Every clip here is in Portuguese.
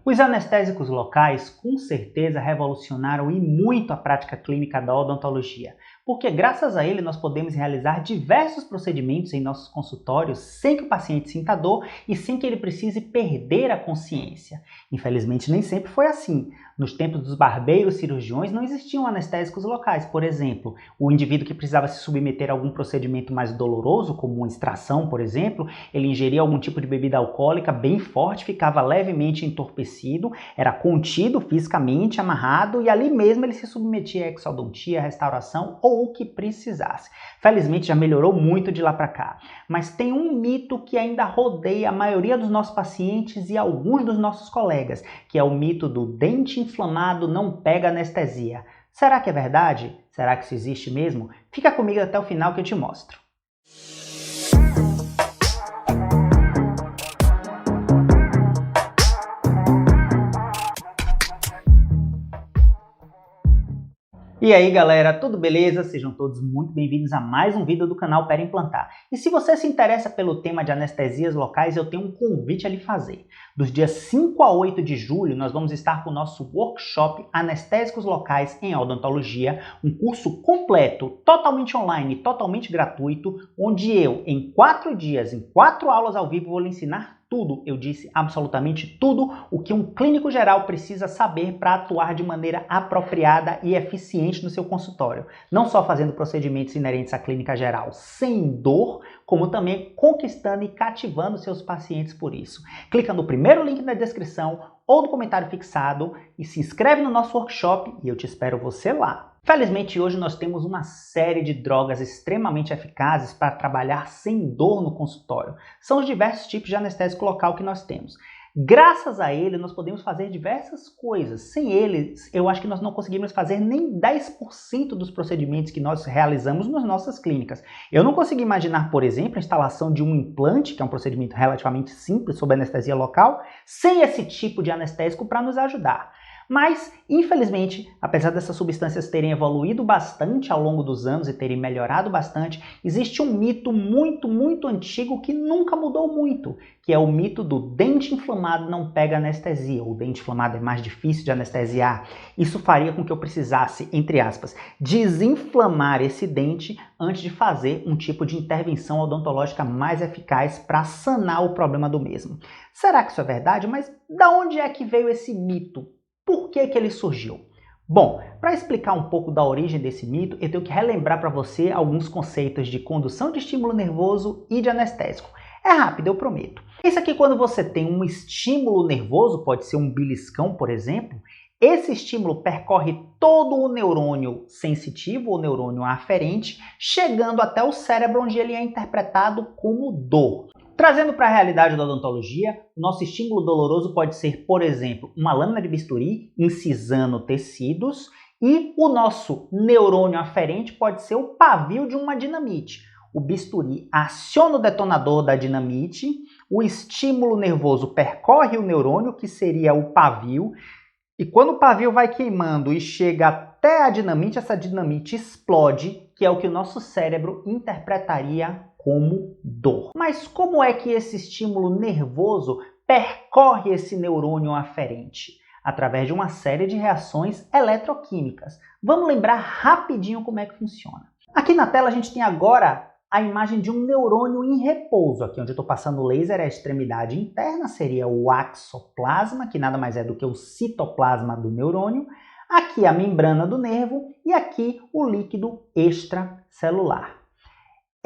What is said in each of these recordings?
Os anestésicos locais com certeza revolucionaram e muito a prática clínica da odontologia, porque graças a ele nós podemos realizar diversos procedimentos em nossos consultórios sem que o paciente sinta dor e sem que ele precise perder a consciência. Infelizmente nem sempre foi assim. Nos tempos dos barbeiros cirurgiões não existiam anestésicos locais, por exemplo. O indivíduo que precisava se submeter a algum procedimento mais doloroso, como uma extração, por exemplo, ele ingeria algum tipo de bebida alcoólica bem forte, ficava levemente entorpecido, era contido fisicamente, amarrado e ali mesmo ele se submetia à exodontia, restauração ou o que precisasse. Felizmente já melhorou muito de lá para cá. Mas tem um mito que ainda rodeia a maioria dos nossos pacientes e alguns dos nossos colegas, que é o mito do dente inflamado não pega anestesia. Será que é verdade? Será que isso existe mesmo? Fica comigo até o final que eu te mostro. E aí galera, tudo beleza? Sejam todos muito bem-vindos a mais um vídeo do canal Perimplantar. E se você se interessa pelo tema de anestesias locais, eu tenho um convite a lhe fazer. Dos dias 5 a 8 de julho, nós vamos estar com o nosso workshop Anestésicos Locais em Odontologia, um curso completo, totalmente online, totalmente gratuito, onde eu, em 4 dias, em 4 aulas ao vivo, vou lhe ensinar tudo, eu disse absolutamente tudo, o que um clínico geral precisa saber para atuar de maneira apropriada e eficiente no seu consultório. Não só fazendo procedimentos inerentes à clínica geral sem dor, como também conquistando e cativando seus pacientes por isso. Clica no primeiro link na descrição ou no comentário fixado e se inscreve no nosso workshop e eu te espero você lá. Felizmente hoje nós temos uma série de drogas extremamente eficazes para trabalhar sem dor no consultório. São os diversos tipos de anestésico local que nós temos. Graças a ele nós podemos fazer diversas coisas. Sem eles, eu acho que nós não conseguimos fazer nem 10% dos procedimentos que nós realizamos nas nossas clínicas. Eu não consigo imaginar, por exemplo, a instalação de um implante, que é um procedimento relativamente simples sob anestesia local, sem esse tipo de anestésico para nos ajudar. Mas, infelizmente, apesar dessas substâncias terem evoluído bastante ao longo dos anos e terem melhorado bastante, existe um mito muito antigo que nunca mudou muito, que é o mito do dente inflamado não pega anestesia, ou o dente inflamado é mais difícil de anestesiar. Isso faria com que eu precisasse, entre aspas, desinflamar esse dente antes de fazer um tipo de intervenção odontológica mais eficaz para sanar o problema do mesmo. Será que isso é verdade? Mas da onde é que veio esse mito? Por que ele surgiu? Bom, para explicar um pouco da origem desse mito, eu tenho que relembrar para você alguns conceitos de condução de estímulo nervoso e de anestésico. É rápido, eu prometo. Isso aqui, quando você tem um estímulo nervoso, pode ser um beliscão, por exemplo, esse estímulo percorre todo o neurônio sensitivo, o neurônio aferente, chegando até o cérebro, onde ele é interpretado como dor. Trazendo para a realidade da odontologia, o nosso estímulo doloroso pode ser, por exemplo, uma lâmina de bisturi incisando tecidos e o nosso neurônio aferente pode ser o pavio de uma dinamite. O bisturi aciona o detonador da dinamite, o estímulo nervoso percorre o neurônio, que seria o pavio, e quando o pavio vai queimando e chega até a dinamite, essa dinamite explode, que é o que o nosso cérebro interpretaria como dor. Mas como é que esse estímulo nervoso percorre esse neurônio aferente? Através de uma série de reações eletroquímicas. Vamos lembrar rapidinho como é que funciona. Aqui na tela a gente tem agora a imagem de um neurônio em repouso. Aqui onde eu estou passando o laser é a extremidade interna, seria o axoplasma, que nada mais é do que o citoplasma do neurônio. Aqui a membrana do nervo e aqui o líquido extracelular.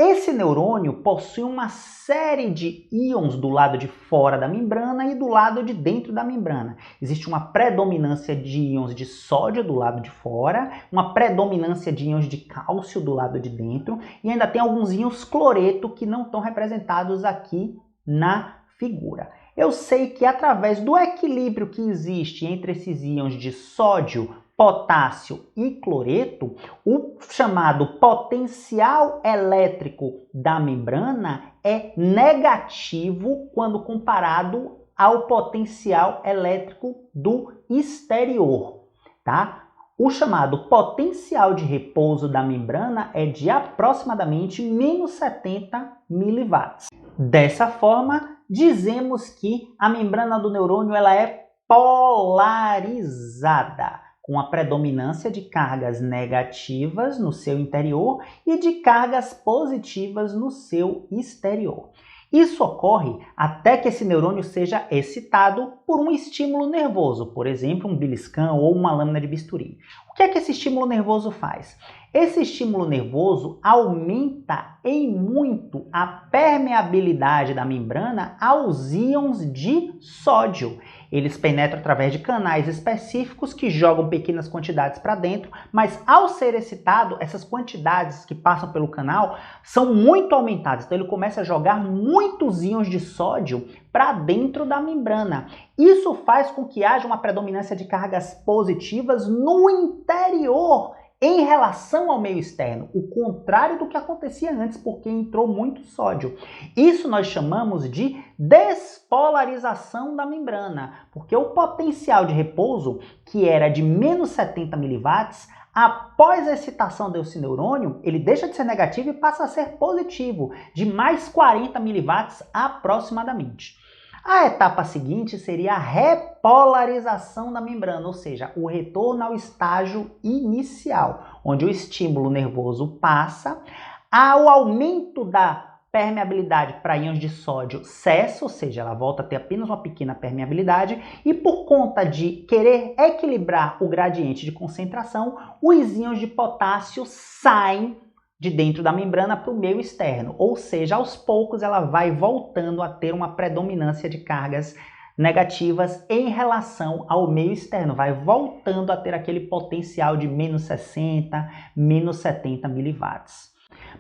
Esse neurônio possui uma série de íons do lado de fora da membrana e do lado de dentro da membrana. Existe uma predominância de íons de sódio do lado de fora, uma predominância de íons de cálcio do lado de dentro e ainda tem alguns íons cloreto que não estão representados aqui na figura. Eu sei que através do equilíbrio que existe entre esses íons de sódio, potássio e cloreto, o chamado potencial elétrico da membrana é negativo quando comparado ao potencial elétrico do exterior, tá? O chamado potencial de repouso da membrana é de aproximadamente menos 70 mW. Dessa forma, dizemos que a membrana do neurônio ela é polarizada, com a predominância de cargas negativas no seu interior e de cargas positivas no seu exterior. Isso ocorre até que esse neurônio seja excitado por um estímulo nervoso, por exemplo, um beliscão ou uma lâmina de bisturi. O que é que esse estímulo nervoso faz? Esse estímulo nervoso aumenta em muito a permeabilidade da membrana aos íons de sódio. Eles penetram através de canais específicos que jogam pequenas quantidades para dentro, mas ao ser excitado, essas quantidades que passam pelo canal são muito aumentadas. Então ele começa a jogar muitos íons de sódio para dentro da membrana. Isso faz com que haja uma predominância de cargas positivas no interior em relação ao meio externo, o contrário do que acontecia antes, porque entrou muito sódio. Isso nós chamamos de despolarização da membrana, porque o potencial de repouso, que era de menos 70 miliwatts, após a excitação desse neurônio, ele deixa de ser negativo e passa a ser positivo, de mais 40 miliwatts aproximadamente. A etapa seguinte seria a repolarização da membrana, ou seja, o retorno ao estágio inicial, onde o estímulo nervoso passa, ao aumento da permeabilidade para íons de sódio cessa, ou seja, ela volta a ter apenas uma pequena permeabilidade, e por conta de querer equilibrar o gradiente de concentração, os íons de potássio saem de dentro da membrana para o meio externo, ou seja, aos poucos ela vai voltando a ter uma predominância de cargas negativas em relação ao meio externo, vai voltando a ter aquele potencial de menos 60, menos 70 miliwatts.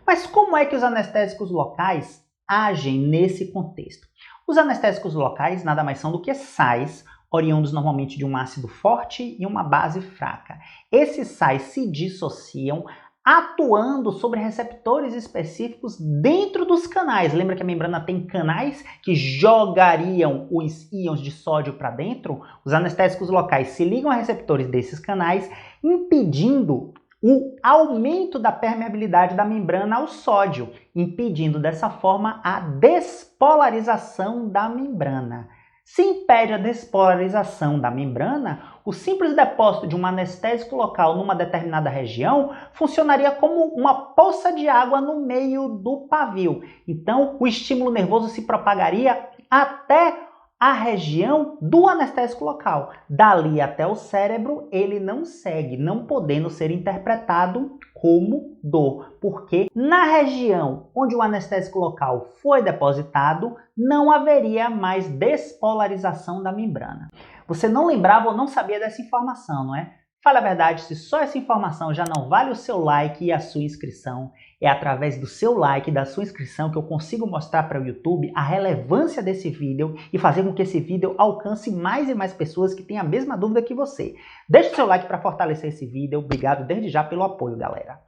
Mas como é que os anestésicos locais agem nesse contexto? Os anestésicos locais nada mais são do que sais, oriundos normalmente de um ácido forte e uma base fraca. Esses sais se dissociam atuando sobre receptores específicos dentro dos canais. Lembra que a membrana tem canais que jogariam os íons de sódio para dentro? Os anestésicos locais se ligam a receptores desses canais, impedindo o aumento da permeabilidade da membrana ao sódio, impedindo dessa forma a despolarização da membrana. Se impede a despolarização da membrana, o simples depósito de um anestésico local numa determinada região funcionaria como uma poça de água no meio do pavio. Então, o estímulo nervoso se propagaria até a região do anestésico local. Dali até o cérebro, ele não segue, não podendo ser interpretado como dor, porque na região onde o anestésico local foi depositado, não haveria mais despolarização da membrana. Você não lembrava ou não sabia dessa informação, não é? Fale a verdade, se só essa informação já não vale o seu like e a sua inscrição, é através do seu like e da sua inscrição que eu consigo mostrar para o YouTube a relevância desse vídeo e fazer com que esse vídeo alcance mais e mais pessoas que têm a mesma dúvida que você. Deixe seu like para fortalecer esse vídeo. Obrigado desde já pelo apoio, galera.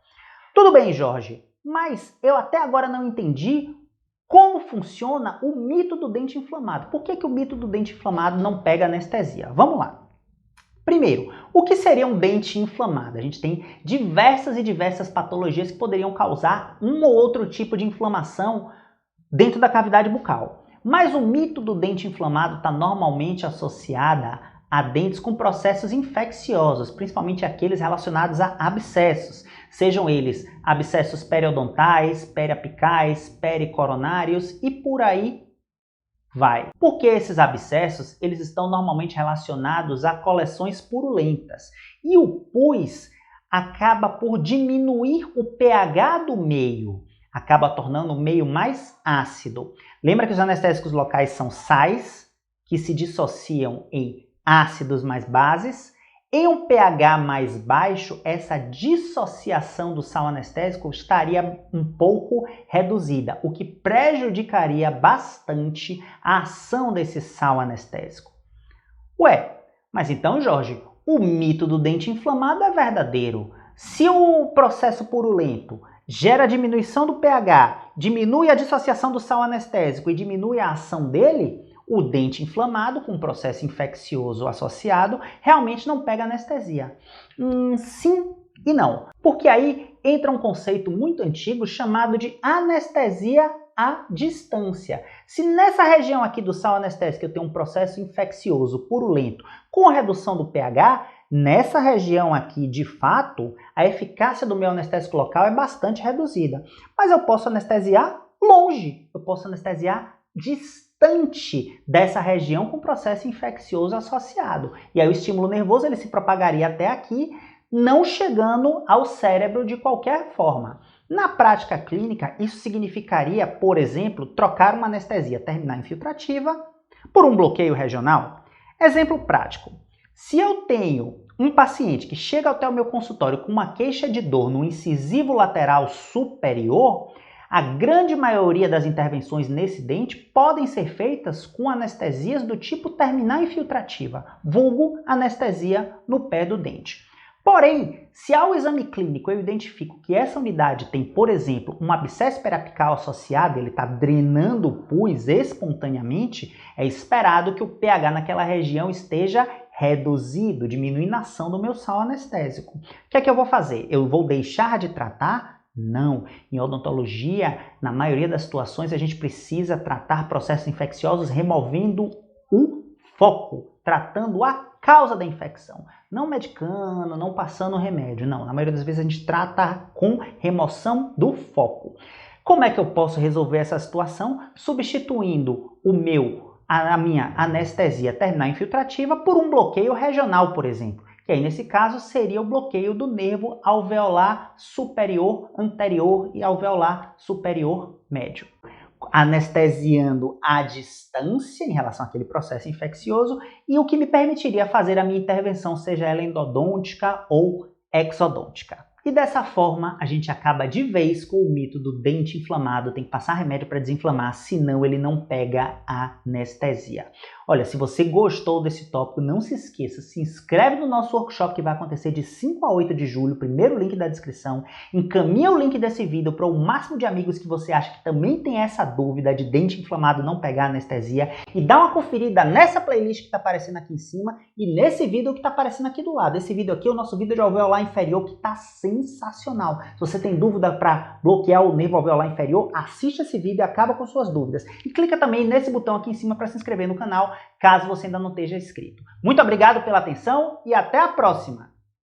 Tudo bem, Jorge, mas eu até agora não entendi como funciona o mito do dente inflamado. Por que o mito do dente inflamado não pega anestesia? Vamos lá. Primeiro, o que seria um dente inflamado? A gente tem diversas patologias que poderiam causar um ou outro tipo de inflamação dentro da cavidade bucal. Mas o mito do dente inflamado está normalmente associado a dentes com processos infecciosos, principalmente aqueles relacionados a abscessos, sejam eles abscessos periodontais, periapicais, pericoronários e por aí vai. Porque esses abscessos, eles estão normalmente relacionados a coleções purulentas. E o pus acaba por diminuir o pH do meio, acaba tornando o meio mais ácido. Lembra que os anestésicos locais são sais que se dissociam em ácidos mais bases. Em um pH mais baixo, essa dissociação do sal anestésico estaria um pouco reduzida, o que prejudicaria bastante a ação desse sal anestésico. Ué, mas então, Jorge, o mito do dente inflamado é verdadeiro. Se o processo purulento gera diminuição do pH, diminui a dissociação do sal anestésico e diminui a ação dele, o dente inflamado, com um processo infeccioso associado, realmente não pega anestesia. Sim e não. Porque aí entra um conceito muito antigo chamado de anestesia à distância. Se nessa região aqui do sal anestésico eu tenho um processo infeccioso purulento com redução do pH, nessa região aqui, de fato, a eficácia do meu anestésico local é bastante reduzida. Mas eu posso anestesiar longe, eu posso anestesiar distante dessa região com processo infeccioso associado. E aí o estímulo nervoso ele se propagaria até aqui, não chegando ao cérebro de qualquer forma. Na prática clínica, isso significaria, por exemplo, trocar uma anestesia terminal infiltrativa por um bloqueio regional. Exemplo prático. Se eu tenho um paciente que chega até o meu consultório com uma queixa de dor no incisivo lateral superior, a grande maioria das intervenções nesse dente podem ser feitas com anestesias do tipo terminal infiltrativa, vulgo anestesia no pé do dente. Porém, se ao exame clínico eu identifico que essa unidade tem, por exemplo, um abscesso periapical associado, ele está drenando o pus espontaneamente, é esperado que o pH naquela região esteja reduzido, diminuindo a ação do meu sal anestésico. O que é que eu vou fazer? Eu vou deixar de tratar? Não. Em odontologia, na maioria das situações, a gente precisa tratar processos infecciosos removendo o foco, tratando a causa da infecção. Não medicando, não passando remédio, não. Na maioria das vezes a gente trata com remoção do foco. Como é que eu posso resolver essa situação? Substituindo a minha anestesia terminal infiltrativa por um bloqueio regional, por exemplo. Que aí, nesse caso, seria o bloqueio do nervo alveolar superior anterior e alveolar superior médio. Anestesiando à distância em relação àquele processo infeccioso e o que me permitiria fazer a minha intervenção, seja ela endodôntica ou exodôntica. E dessa forma, a gente acaba de vez com o mito do dente inflamado, tem que passar remédio para desinflamar, senão ele não pega a anestesia. Olha, se você gostou desse tópico, não se esqueça, se inscreve no nosso workshop que vai acontecer de 5 a 8 de julho, primeiro link da descrição, encaminha o link desse vídeo para o máximo de amigos que você acha que também tem essa dúvida de dente inflamado não pegar anestesia e dá uma conferida nessa playlist que está aparecendo aqui em cima e nesse vídeo que está aparecendo aqui do lado. Esse vídeo aqui é o nosso vídeo de alveolar inferior que está sensacional. Se você tem dúvida para bloquear o nervo alveolar inferior, assiste esse vídeo e acaba com suas dúvidas. E clica também nesse botão aqui em cima para se inscrever no canal, caso você ainda não esteja inscrito. Muito obrigado pela atenção e até a próxima!